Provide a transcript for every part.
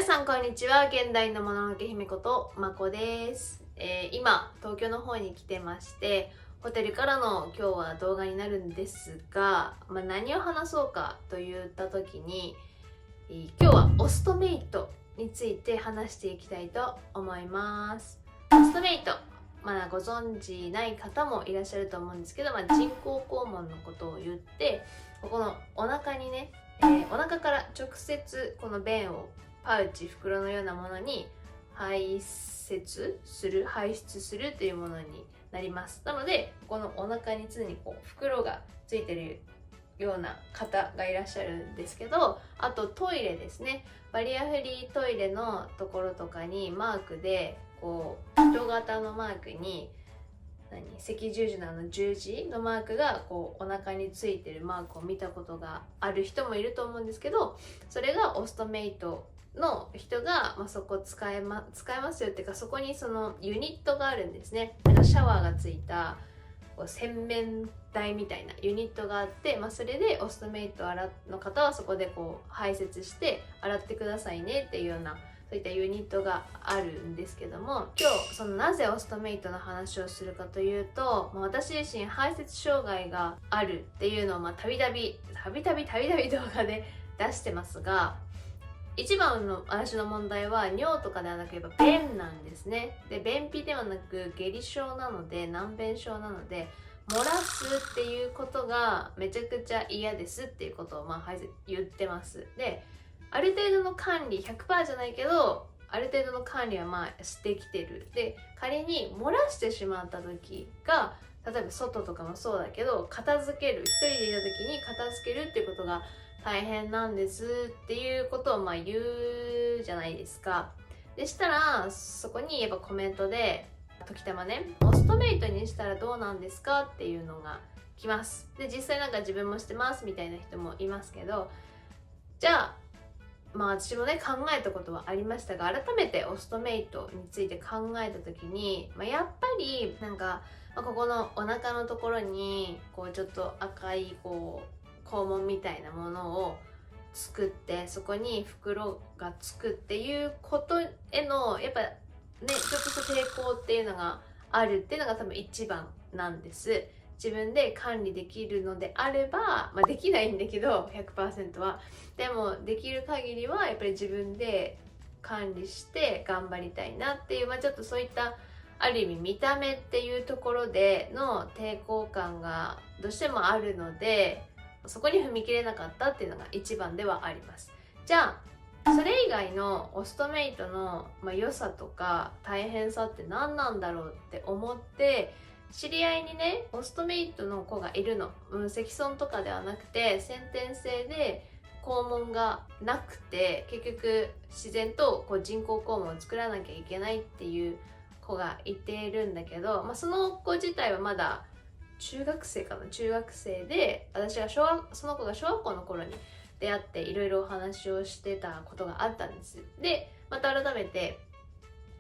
さんこんにちは。現代のもののけ姫ことまこです。今東京の方に来てまして、ホテルからの今日は動画になるんですが、何を話そうかと言った時に、今日はオストメイトについて話していきたいと思います。オストメイト、まだご存知ない方もいらっしゃると思うんですけど、人工肛門のことを言って、ここのお腹にね、お腹から直接この便をパウチ、袋のようなものに排出するというものになります。なのでこのお腹に常に袋がついてるような方がいらっしゃるんですけど、あとトイレですね、バリアフリートイレのところとかにマークで人型のマークに赤十字の十字のマークがお腹についてるマークを見たことがある人もいると思うんですけど、それがオストメイトの人が、そこ使えますよっていうか、そこにそのユニットがあるんですね。シャワーがついた洗面台みたいなユニットがあって、それでオストメイトの方はそこで排泄して洗ってくださいねっていうような、そういったユニットがあるんですけども、今日なぜオストメイトの話をするかというと、私自身排泄障害があるっていうのをたびたび動画で出してますが、一番の私の問題は尿とかではなく便なんですね。で、便秘ではなく下痢症なので、難便症なので、漏らすっていうことがめちゃくちゃ嫌ですっていうことを言ってます。で、ある程度の管理 100% じゃないけど、ある程度の管理はしてきてる。で、仮に漏らしてしまった時が、例えば外とかもそうだけど、一人でいた時に片付けるっていうことが大変なんですっていうことを言うじゃないですか。でしたら、そこにコメントで時たまね、オストメイトにしたらどうなんですかっていうのが来ます。で、実際自分もしてますみたいな人もいますけど、じゃあ私もね、考えたことはありましたが、改めてオストメイトについて考えた時に、やっぱりここのお腹のところにちょっと赤い肛門みたいなものを作って、そこに袋がつくっていうことへのやっぱね、ちょっとした抵抗っていうのがあるっていうのが多分一番なんです。自分で管理できるのであれば、できないんだけど 100% はでもできる限りはやっぱり自分で管理して頑張りたいなっていう、ちょっとそういったある意味見た目っていうところでの抵抗感がどうしてもあるので、そこに踏み切れなかったっていうのが一番ではあります。じゃあそれ以外のオストメイトの良さとか大変さって何なんだろうって思って、知り合いにね、オストメイトの子がいるの。積損とかではなくて、先天性で肛門がなくて、結局自然と人工肛門を作らなきゃいけないっていう子がいているんだけど、その子自体はまだ中学生で、私がその子が小学校の頃に出会っていろいろお話をしてたことがあったんです。で、また改めて、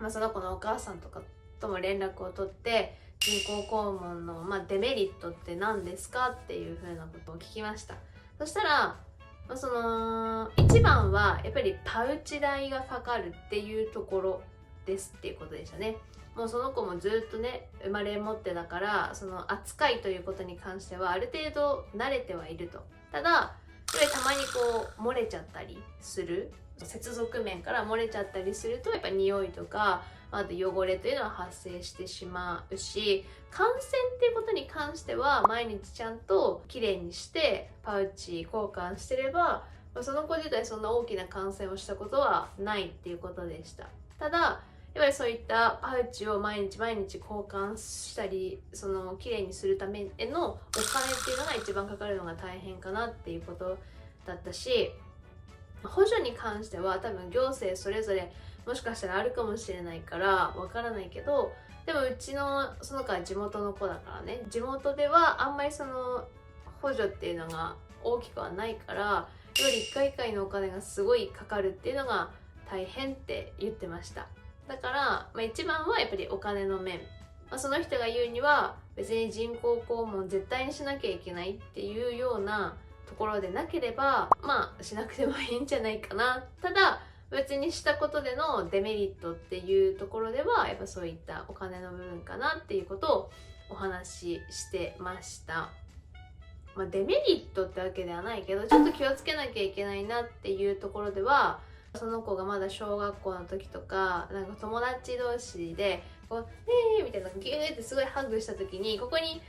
その子のお母さんとかとも連絡を取って、人工肛門の、デメリットって何ですかっていう風なことを聞きました。そしたら、その一番はやっぱりパウチ代がかかるっていうところですっていうことでしたね。もうその子もずっとね、生まれ持ってだから、その扱いということに関してはある程度慣れてはいると。ただやっぱりたまに漏れちゃったりする、接続面から漏れちゃったりすると、やっぱ匂いとかあと汚れというのは発生してしまうし、感染っていうことに関しては毎日ちゃんときれいにしてパウチ交換してれば、その子自体そんな大きな感染をしたことはないっていうことでした。ただやっぱりそういったパウチを毎日交換したり、そのきれいにするためへのお金っていうのが一番かかるのが大変かなっていうことだったし、補助に関しては多分行政それぞれもしかしたらあるかもしれないからわからないけど、でもうちのその子は地元の子だからね、地元ではあんまりその補助っていうのが大きくはないから、やっぱり1回1回のお金がすごいかかるっていうのが大変って言ってました。だから、一番はやっぱりお金の面、その人が言うには別に人工肛門絶対にしなきゃいけないっていうようなところでなければしなくてもいいんじゃないかな。ただ別にしたことでのデメリットっていうところではやっぱそういったお金の部分かなっていうことをお話ししてました。デメリットってわけではないけど、ちょっと気をつけなきゃいけないなっていうところでは、その子がまだ小学校の時とか、なんか友達同士でこう「ねえ」みたいなギューってすごいハグした時に、ここに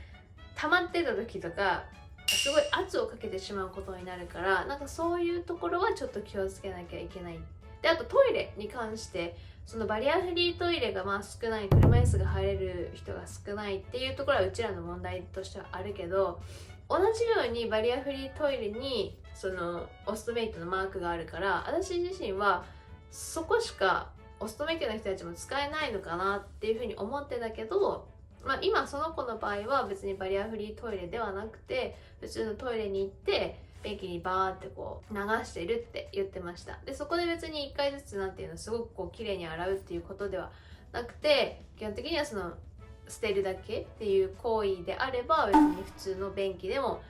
溜まってた時とかすごい圧をかけてしまうことになるから、なんかそういうところはちょっと気をつけなきゃいけない。で、あとトイレに関して、そのバリアフリートイレが少ない、車椅子が入れる人が少ないっていうところはうちらの問題としてはあるけど、同じようにバリアフリートイレにそのオストメイトのマークがあるから、私自身はそこしかオストメイトの人たちも使えないのかなっていうふうに思ってたけど、今その子の場合は別にバリアフリートイレではなくて、普通のトイレに行って便器にバーってこう流してるって言ってました。で、そこで別に1回ずつなんていうのすごくこう綺麗に洗うっていうことではなくて、基本的にはその捨てるだけっていう行為であれば、別に普通の便器でも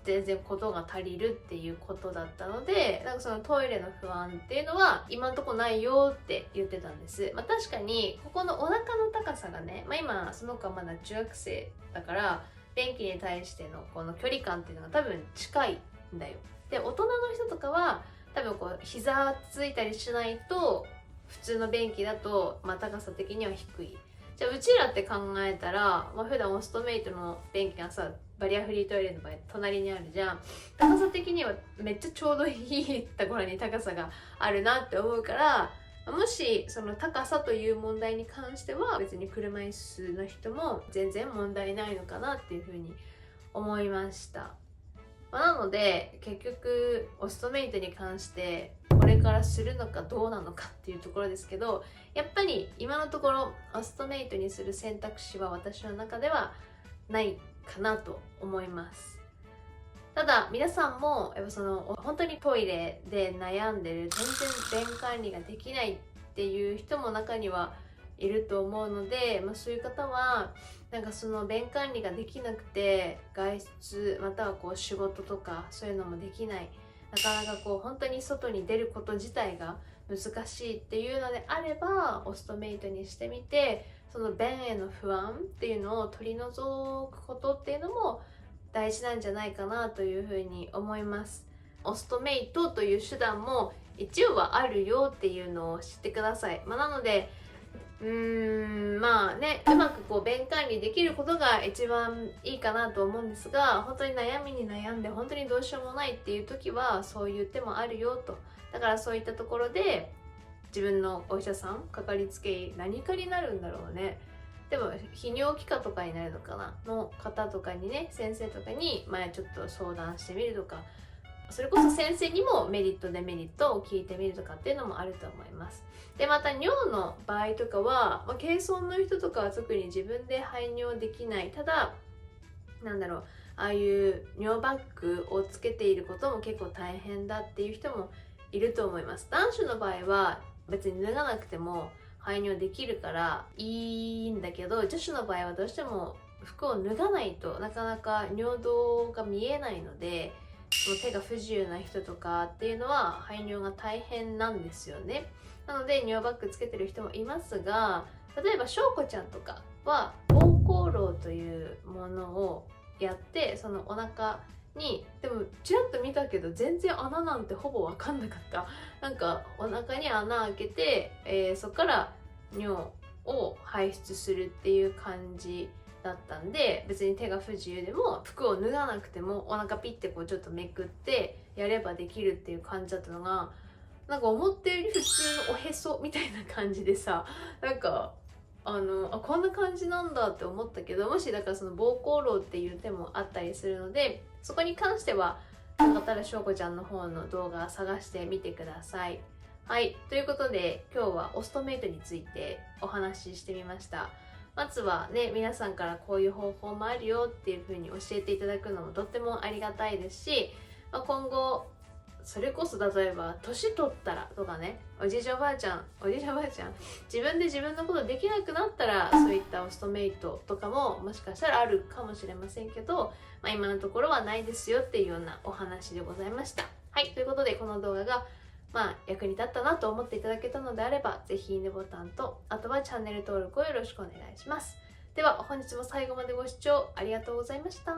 全然ことが足りるっていうことだったので、なんかそのトイレの不安っていうのは今んとこないよって言ってたんです。確かにここのお腹の高さがね、今その子はまだ中学生だから便器に対してのこの距離感っていうのが多分近いんだよ。で、大人の人とかは多分こう膝ついたりしないと、普通の便器だと高さ的には低い。じゃあうちらって考えたら、普段オストメイトの便器がさ、バリアフリートイレの場合隣にあるじゃん。高さ的にはめっちゃちょうどいいところに高さがあるなって思うから、もしその高さという問題に関しては別に車椅子の人も全然問題ないのかなっていうふうに思いました。なので結局オストメイトに関してこれからするのかどうなのかっていうところですけど、やっぱり今のところオストメイトにする選択肢は私の中ではないかなと思います。ただ皆さんもやっぱその本当にトイレで悩んでる、全然便管理ができないっていう人も中にはいると思うので、そういう方はなんかその便管理ができなくて外出またはこう仕事とかそういうのもできない、なかなかこう本当に外に出ること自体が難しいっていうのであれば、オストメイトにしてみて、その便への不安っていうのを取り除くことっていうのも大事なんじゃないかなというふうに思います。オストメイトという手段も一応はあるよっていうのを知ってください。なのでうまくこう便管理できることが一番いいかなと思うんですが、本当に悩みに悩んで本当にどうしようもないっていう時はそういう手もあるよと。だからそういったところで自分のお医者さん、かかりつけ医、何科になるんだろうね。でも泌尿器科とかになるのかなの方とかにね、先生とかにちょっと相談してみるとか、それこそ先生にもメリットデメリットを聞いてみるとかっていうのもあると思います。で、また尿の場合とかは、軽装の人とかは特に自分で排尿できない。ただああいう尿バッグをつけていることも結構大変だっていう人もいると思います。男子の場合は別に脱がなくても排尿できるからいいんだけど、女子の場合はどうしても服を脱がないとなかなか尿道が見えないので、手が不自由な人とかっていうのは排尿が大変なんですよね。なので尿バッグつけてる人もいますが、例えばしょうこちゃんとかは膀胱漏というものをやって、そのお腹に、でもちらっと見たけど全然穴なんてほぼ分かんなかった。なんかお腹に穴開けて、そこから尿を排出するっていう感じだったんで、別に手が不自由でも服を脱がなくてもお腹ピッてこうちょっとめくってやればできるっていう感じだったのが、なんか思ったより普通のおへそみたいな感じでさ、なんかこんな感じなんだって思ったけど、もしだからその膀胱漏っていう手もあったりするので、そこに関してはよかったらしょうこちゃんの方の動画探してみてください。はい、ということで今日はオストメイトについてお話ししてみました。まずはね、皆さんからこういう方法もあるよっていう風に教えていただくのもとってもありがたいですし、今後それこそ例えば年取ったらとかね、おじいちゃんおばあちゃん自分で自分のことできなくなったら、そういったオストメイトとかももしかしたらあるかもしれませんけど、今のところはないですよっていうようなお話でございました。はい、ということでこの動画が役に立ったなと思っていただけたのであれば、ぜひいいねボタンと、あとはチャンネル登録をよろしくお願いします。では本日も最後までご視聴ありがとうございました。